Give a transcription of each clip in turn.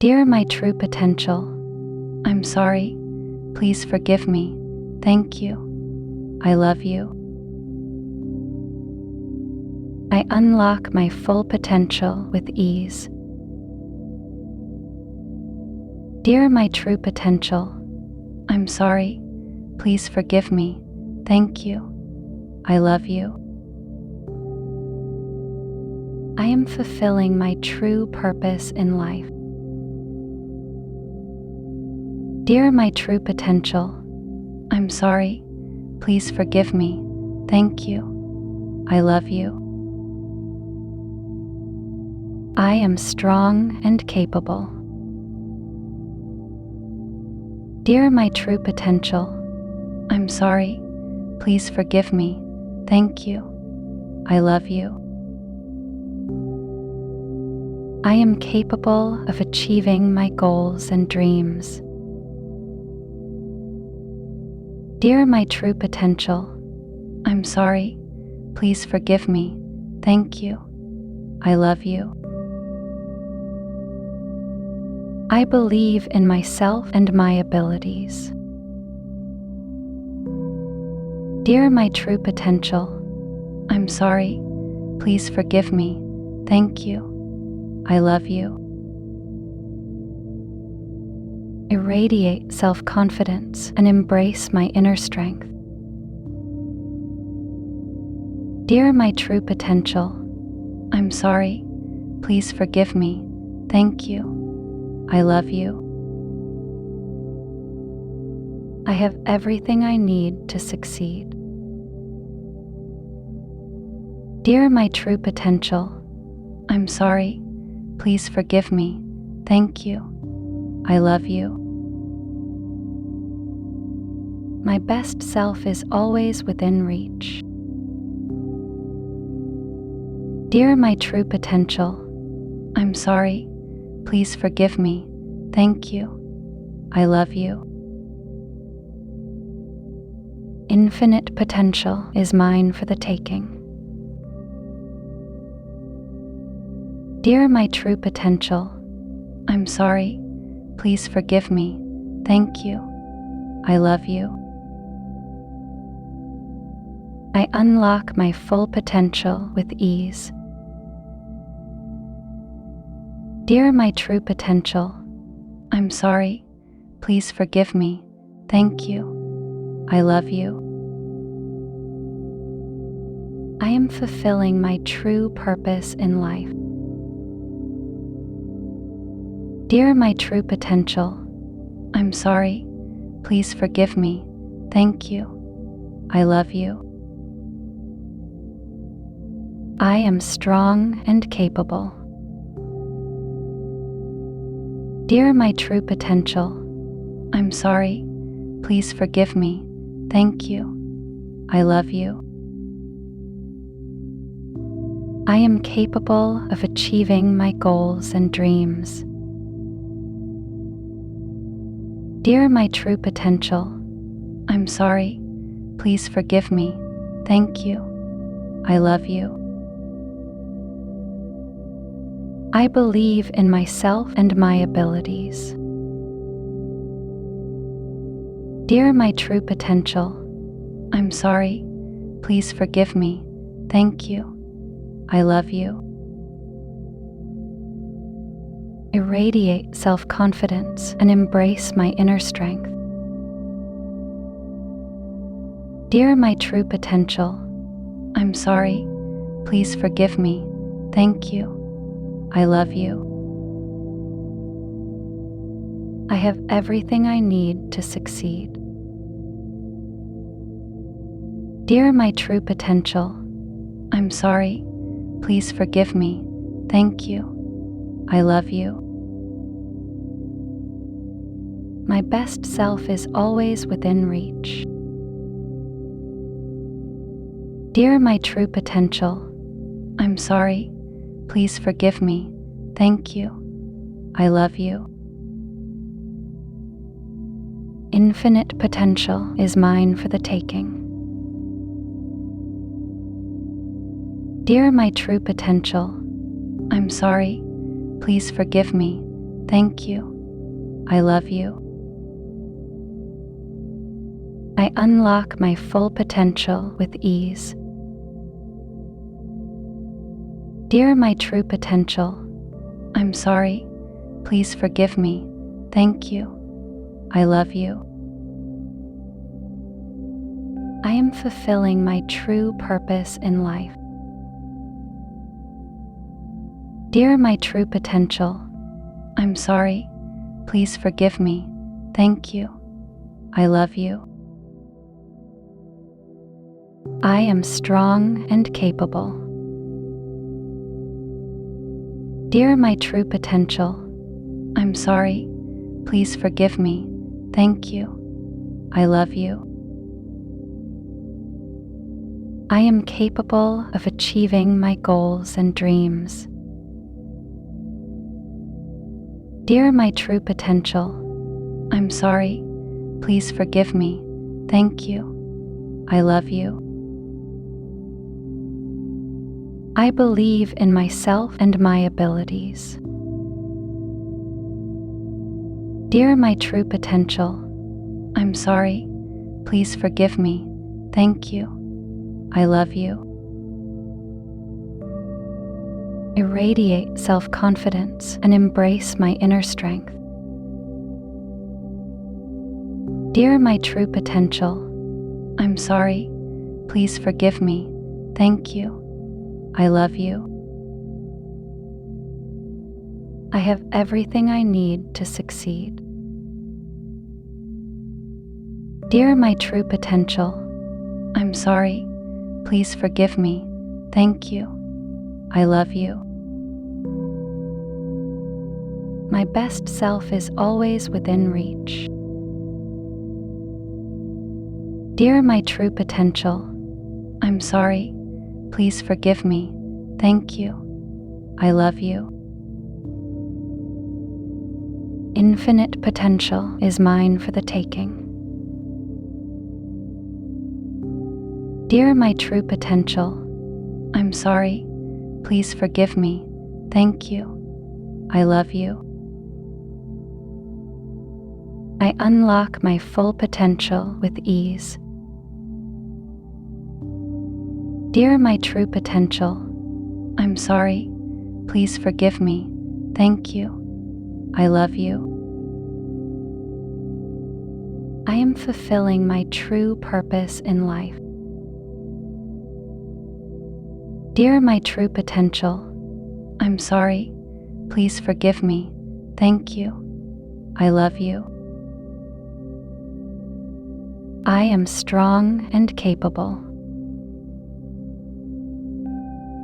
Dear my true potential, I'm sorry. Please forgive me. Thank you. I love you. I unlock my full potential with ease. Dear my true potential, I'm sorry. Please forgive me. Thank you. I love you. I am fulfilling my true purpose in life. Dear my true potential, I'm sorry. Please forgive me. Thank you. I love you. I am strong and capable. Dear my true potential, I'm sorry. Please forgive me. Thank you. I love you. I am capable of achieving my goals and dreams. Dear my true potential, I'm sorry. Please forgive me. Thank you. I love you. I believe in myself and my abilities. Dear my true potential, I'm sorry. Please forgive me. Thank you. I love you. I radiate self-confidence and embrace my inner strength. Dear my true potential, I'm sorry. Please forgive me. Thank you. I love you. I have everything I need to succeed. Dear my true potential, I'm sorry. Please forgive me. Thank you. I love you. My best self is always within reach. Dear my true potential, I'm sorry. Please forgive me. Thank you. I love you. Infinite potential is mine for the taking. Dear my true potential, I'm sorry. Please forgive me. Thank you. I love you. I unlock my full potential with ease. Dear my true potential, I'm sorry. Please forgive me. Thank you. I love you. I am fulfilling my true purpose in life. Dear my true potential, I'm sorry. Please forgive me. Thank you. I love you. I am strong and capable. Dear my true potential, I'm sorry. Please forgive me. Thank you. I love you. I am capable of achieving my goals and dreams. Dear my true potential, I'm sorry. Please forgive me. Thank you. I love you. I believe in myself and my abilities. Dear my true potential, I'm sorry. Please forgive me. Thank you. I love you. I radiate self-confidence and embrace my inner strength. Dear my true potential, I'm sorry. Please forgive me. Thank you. I love you. I have everything I need to succeed. Dear my true potential, I'm sorry. Please forgive me. Thank you. I love you. My best self is always within reach. Dear my true potential, I'm sorry. Please forgive me. Thank you. I love you. Infinite potential is mine for the taking. Dear my true potential, I'm sorry. Please forgive me. Thank you. I love you. I unlock my full potential with ease. Dear my true potential, I'm sorry. Please forgive me. Thank you. I love you. I am fulfilling my true purpose in life. Dear my true potential, I'm sorry. Please forgive me. Thank you. I love you. I am strong and capable. Dear my true potential, I'm sorry. Please forgive me. Thank you. I love you. I am capable of achieving my goals and dreams. Dear my true potential, I'm sorry. Please forgive me. Thank you. I love you. I believe in myself and my abilities. Dear my true potential, I'm sorry. Please forgive me. Thank you. I love you. I radiate self-confidence and embrace my inner strength. Dear my true potential, I'm sorry. Please forgive me. Thank you. I love you. I have everything I need to succeed. Dear my true potential, I'm sorry. Please forgive me. Thank you. I love you. My best self is always within reach. Dear my true potential, I'm sorry. Please forgive me. Thank you. I love you. Infinite potential is mine for the taking. Dear my true potential, I'm sorry. Please forgive me. Thank you. I love you. I unlock my full potential with ease. Dear my true potential, I'm sorry. Please forgive me. Thank you. I love you. I am fulfilling my true purpose in life. Dear my true potential, I'm sorry. Please forgive me. Thank you. I love you. I am strong and capable.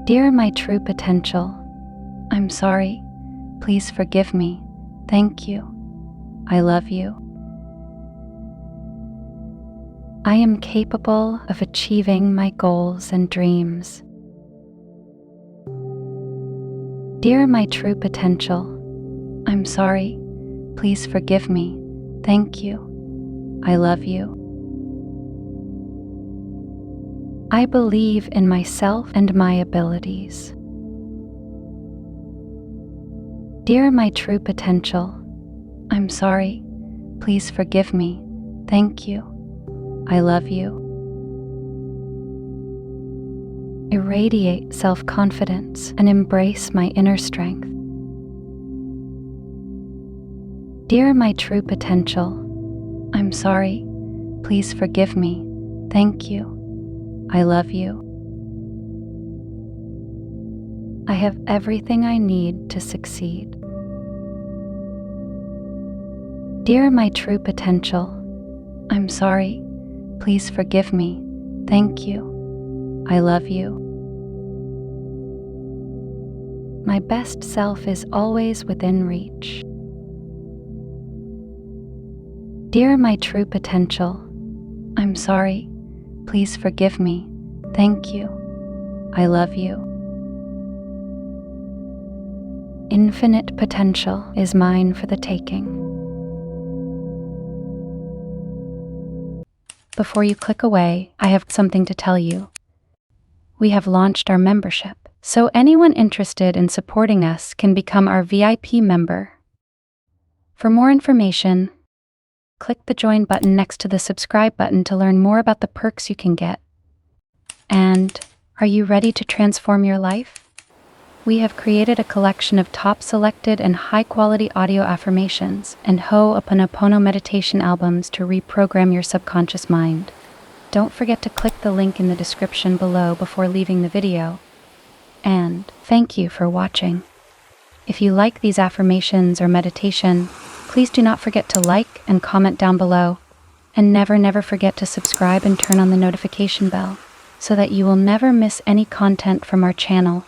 Dear my true potential, I'm sorry. Please forgive me. Thank you. I love you. I am capable of achieving my goals and dreams. Dear my true potential, I'm sorry. Please forgive me. Thank you. I love you. I believe in myself and my abilities. Dear my true potential, I'm sorry. Please forgive me. Thank you. I love you. I radiate self-confidence and embrace my inner strength. Dear my true potential, I'm sorry. Please forgive me. Thank you. I love you. I have everything I need to succeed. Dear my true potential, I'm sorry. Please forgive me. Thank you. I love you. My best self is always within reach. Dear my true potential, I'm sorry. Please forgive me. Thank you. I love you. Infinite potential is mine for the taking. Before you click away, I have something to tell you. We have launched our membership, so anyone interested in supporting us can become our VIP member. For more information, click the join button next to the subscribe button to learn more about the perks you can get. And are you ready to transform your life? We have created a collection of top selected and high-quality audio affirmations and Hooponopono meditation albums to reprogram your subconscious mind. Don't forget to click the link in the description below before leaving the video. And thank you for watching. If you like these affirmations or meditation, please do not forget to like and comment down below. And never forget to subscribe and turn on the notification bell so that you will never miss any content from our channel.